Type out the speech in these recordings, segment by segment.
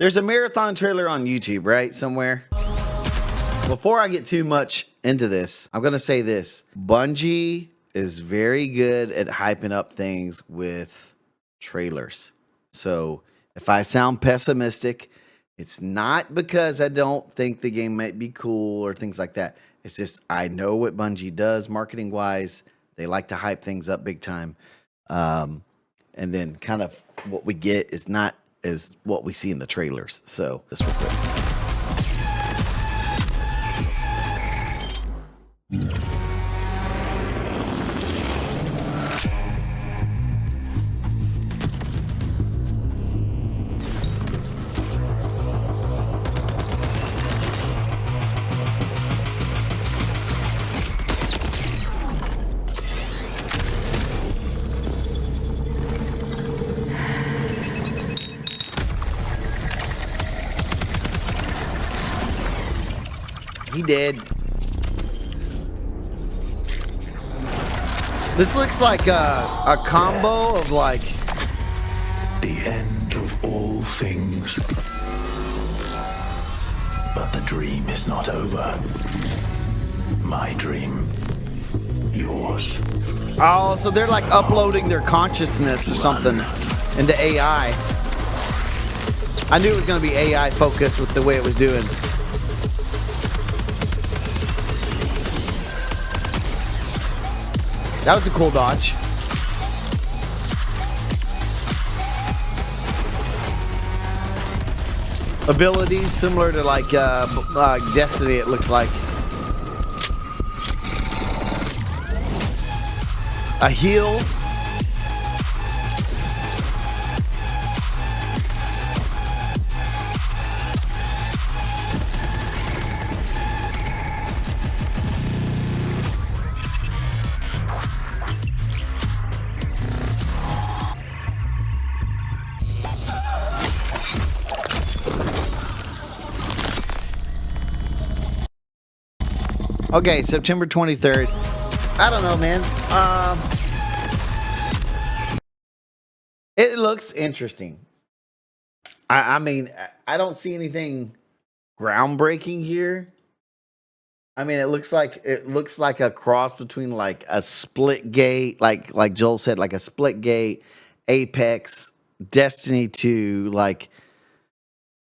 There's a marathon trailer on YouTube, right? Somewhere. Before I get too much into this, I'm going to say this. Bungie is very good at hyping up things with trailers. So if I sound pessimistic, it's not because I don't think the game might be cool or things like that. It's just I know what Bungie does marketing-wise. They like to hype things up big time. And then kind of what we get is not as what we see in the trailers. So just real quick. He did. This looks like a combo of like the end of all things. But the dream is not over. My dream. Yours. Oh, so they're like uploading their consciousness or something into AI. I knew it was going to be AI focused with the way it was doing. That was a cool dodge. Abilities similar to like Destiny, it looks like. A heal. Okay, September 23rd. I don't know, man. It looks interesting. I mean, I don't see anything groundbreaking here. I mean, it looks like a cross between like a split gate, like Joel said, like a split gate, Apex, Destiny 2, like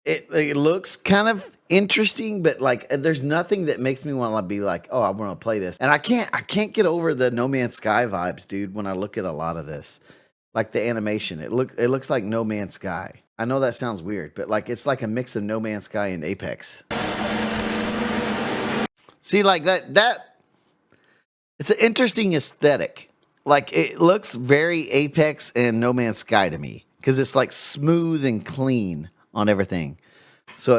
it looks kind of interesting, but like there's nothing that makes me want to be like, oh, I want to play this. And I can't get over the No Man's Sky vibes, dude, when I look at a lot of this. Like the animation. It looks like No Man's Sky. I know that sounds weird, but like it's like a mix of No Man's Sky and Apex. See, like that it's an interesting aesthetic. Like it looks very Apex and No Man's Sky to me. Because it's like smooth and clean on everything. So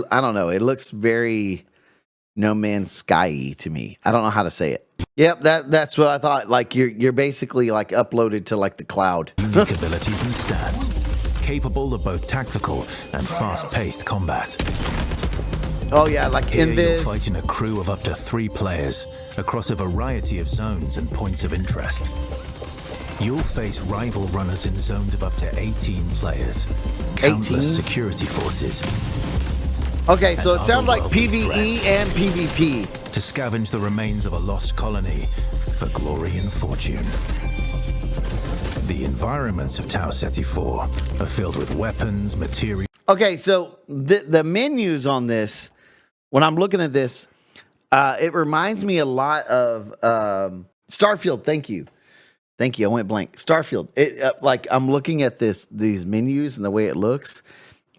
I don't know, it looks very No Man's Sky-y to me. I don't know how to say it. Yep, that's what I thought. Like you're basically like uploaded to like the cloud. Unique abilities and stats, capable of both tactical and fast-paced combat. Oh yeah, like Here Invis. you'll fight in a crew of up to 3 players across a variety of zones and points of interest. You'll face rival runners in zones of up to 18 players, countless security forces. Okay, so it sounds like PvE threats and PvP. to scavenge the remains of a lost colony for glory and fortune. The environments of Tau Ceti 4 are filled with weapons, materials. Okay, so the menus on this, when I'm looking at this, it reminds me a lot of Starfield. Thank you. I went blank. Starfield. It like I'm looking at these menus and the way it looks,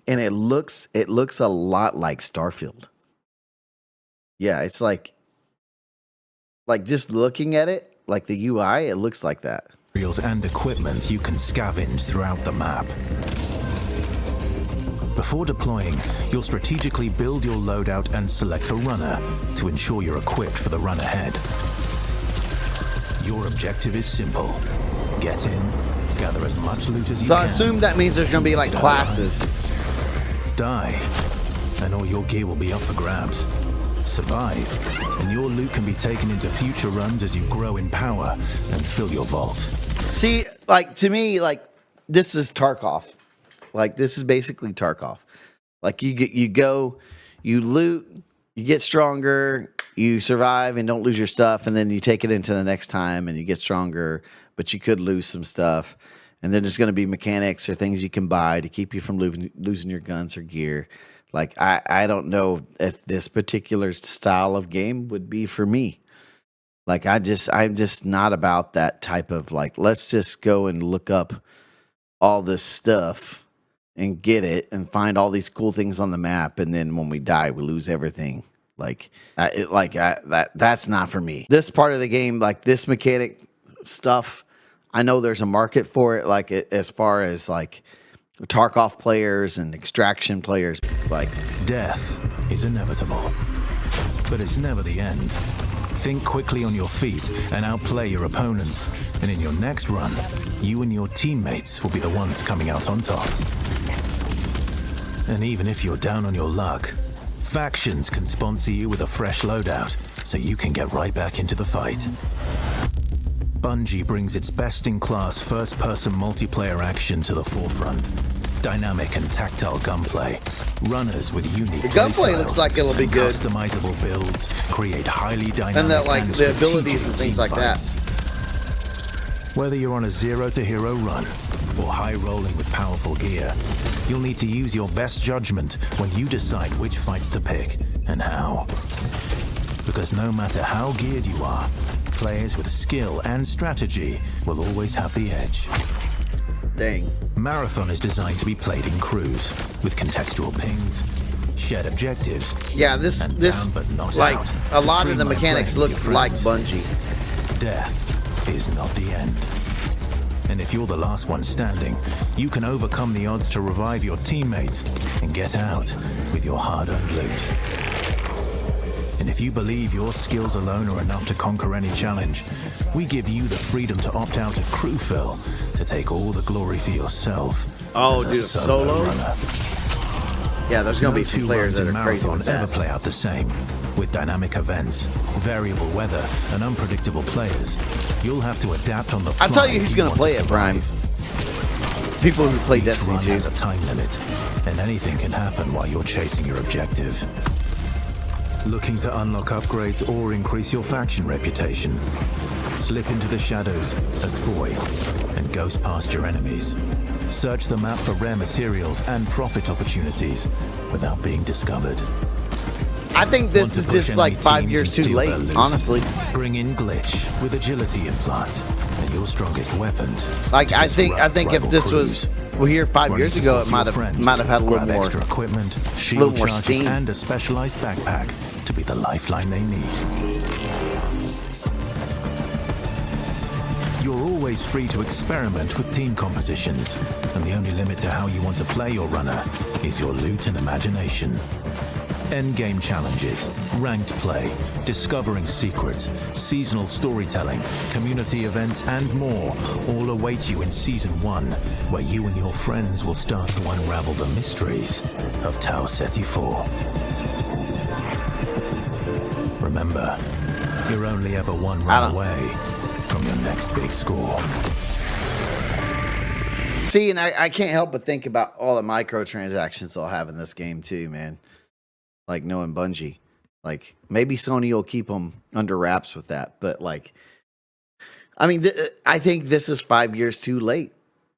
and it looks a lot like Starfield. Yeah, it's like just looking at it, like the UI, it looks like that. And equipment you can scavenge throughout the map. Before deploying, you'll strategically build your loadout and select a runner to ensure you're equipped for the run ahead. Your objective is simple. Get in, gather as much loot as you So can. I assume that means there's going to be like classes. Die, and all your gear will be up for grabs. Survive, and your loot can be taken into future runs as you grow in power and fill your vault. See, like to me, like this is Tarkov. Like this is basically Tarkov. Like you go, you loot, you get stronger, you survive and don't lose your stuff, and then you take it into the next time and you get stronger, but you could lose some stuff. And then there's going to be mechanics or things you can buy to keep you from losing your guns or gear. Like I don't know if this particular style of game would be for me. Like I'm just not about that type of like, let's just go and look up all this stuff and get it and find all these cool things on the map, and then when we die we lose everything. That's not for me. This part of the game, like this mechanic stuff, I know there's a market for it, like as far as like Tarkov players and extraction players. Like Death is inevitable, but it's never the end. Think quickly on your feet and outplay your opponents, and in your next run, you and your teammates will be the ones coming out on top. And even if you're down on your luck, factions can sponsor you with a fresh loadout, so you can get right back into the fight. Bungie brings its best-in-class first-person multiplayer action to the forefront. Dynamic and tactile gunplay, runners with unique the gunplay looks like it'll be good. Customizable builds create highly dynamic and that like and the abilities and strategic things team like fights. that. Whether you're on a zero-to-hero run or high-rolling with powerful gear, you'll need to use your best judgment when you decide which fights to pick and how. Because no matter how geared you are, players with skill and strategy will always have the edge. Dang. Marathon is designed to be played in crews with contextual pings, shared objectives. Yeah, this down but not like out a to lot of the streamline mechanics playing look with your like friends. Bungie. Death is not the end. And if you're the last one standing, you can overcome the odds to revive your teammates and get out with your hard-earned loot. And if you believe your skills alone are enough to conquer any challenge, we give you the freedom to opt out of crew fill to take all the glory for yourself. Oh, as a dude, solo? runner. Yeah, there's gonna No be some two players runs that in are crazy Marathon with ever that. play out the same. With dynamic events, variable weather, and unpredictable players, you'll have to adapt on the fly. I'll tell you who's if gonna want play to it, Brian. survive. People who play Each Destiny run 2. has a time limit, and anything can happen while you're chasing your objective. Looking to unlock upgrades or increase your faction reputation? Slip into the shadows as Void and ghost past your enemies. Search the map for rare materials and profit opportunities without being discovered. I think this Want to is push just like enemy 5 teams years and too steal late, their loot? honestly. Bring in Glitch with agility implants and your strongest weapons. Like to I think disrupt if rival this crews. was here 5 Running years ago, it support for might your have friends, had a little grab more. extra equipment, shield little more charges, steam. and a specialized backpack to be the lifeline they need. You're always free to experiment with team compositions, and the only limit to how you want to play your runner is your loot and imagination. Endgame challenges, ranked play, discovering secrets, seasonal storytelling, community events, and more all await you in Season 1, where you and your friends will start to unravel the mysteries of Tau Ceti 4. Remember, you're only ever one run away from your next big score. See, and I can't help but think about all the microtransactions they'll have in this game too, man. Like knowing Bungie, like maybe Sony will keep them under wraps with that, but like, I mean, I think this is 5 years too late,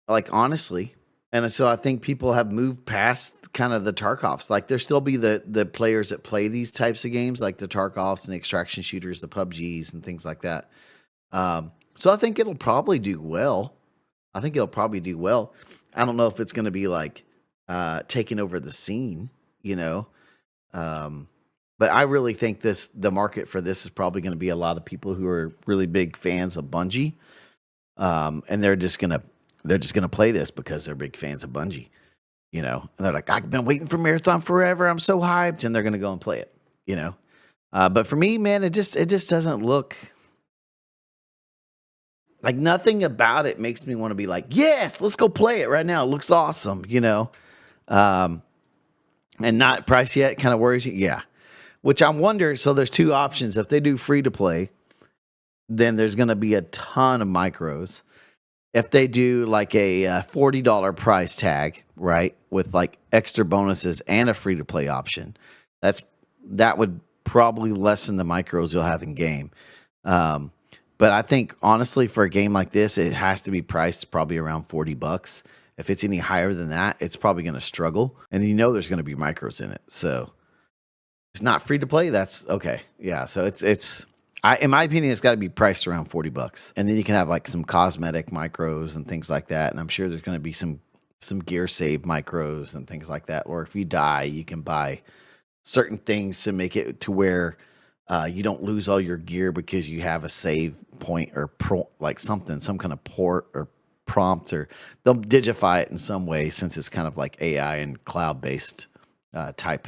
like honestly, and so I think people have moved past kind of the Tarkovs. Like there still be the players that play these types of games, like the Tarkovs and the extraction shooters, the PUBGs and things like that. So I think it'll probably do well. I don't know if it's going to be like taking over the scene, you know. But I really think the market for this is probably going to be a lot of people who are really big fans of Bungie, and they're just gonna play this because they're big fans of Bungie, you know. And they're like, I've been waiting for Marathon forever. I'm so hyped, and they're gonna go and play it, you know. But for me, man, it just doesn't look like, nothing about it makes me want to be like, yes, let's go play it right now. It looks awesome, you know. And not priced yet kind of worries you. Yeah. Which I wonder, so there's two options. If they do free to play, then there's going to be a ton of micros. if they do like a $40 price tag, right, with like extra bonuses and a free to play option, that would probably lessen the micros you'll have in game. But I think honestly, for a game like this, it has to be priced probably around $40. If it's any higher than that, it's probably going to struggle, and you know there's going to be micros in it. So it's not free to play. That's okay. Yeah. So in my opinion, it's got to be priced around $40, and then you can have like some cosmetic micros and things like that. And I'm sure there's going to be some gear save micros and things like that. Or if you die, you can buy certain things to make it to where you don't lose all your gear because you have a save point or some kind of port or prompt, or they'll digify it in some way, since it's kind of like AI and cloud-based type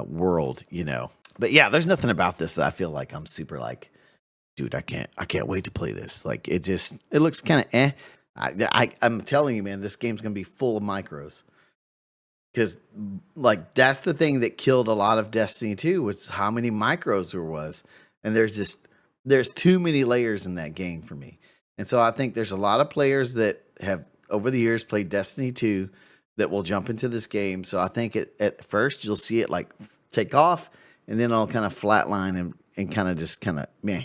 world, you know. But yeah, there's nothing about this that I feel like I'm super like, dude, I can't wait to play this. Like it looks kind of eh. I'm telling you, man, this game's gonna be full of micros. Because, like, that's the thing that killed a lot of Destiny 2 was how many micros there was. And there's too many layers in that game for me. And so I think there's a lot of players that have, over the years, played Destiny 2 that will jump into this game. So I think at first you'll see it, like, take off, and then it'll kind of flatline and kind of just kind of meh.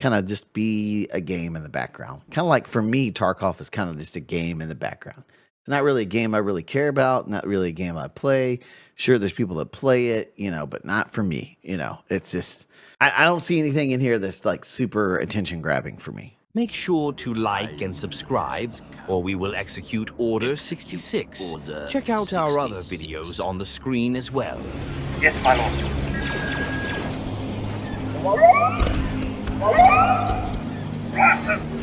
Kind of just be a game in the background. Kind of like, for me, Tarkov is kind of just a game in the background. It's not really a game I really care about, not really a game I play. Sure, there's people that play it, you know, but not for me, you know. It's just, I don't see anything in here that's like super attention grabbing for me. Make sure to like and subscribe, or we will execute Order 66. Check out our other videos on the screen as well. Yes, my lord. Bastard!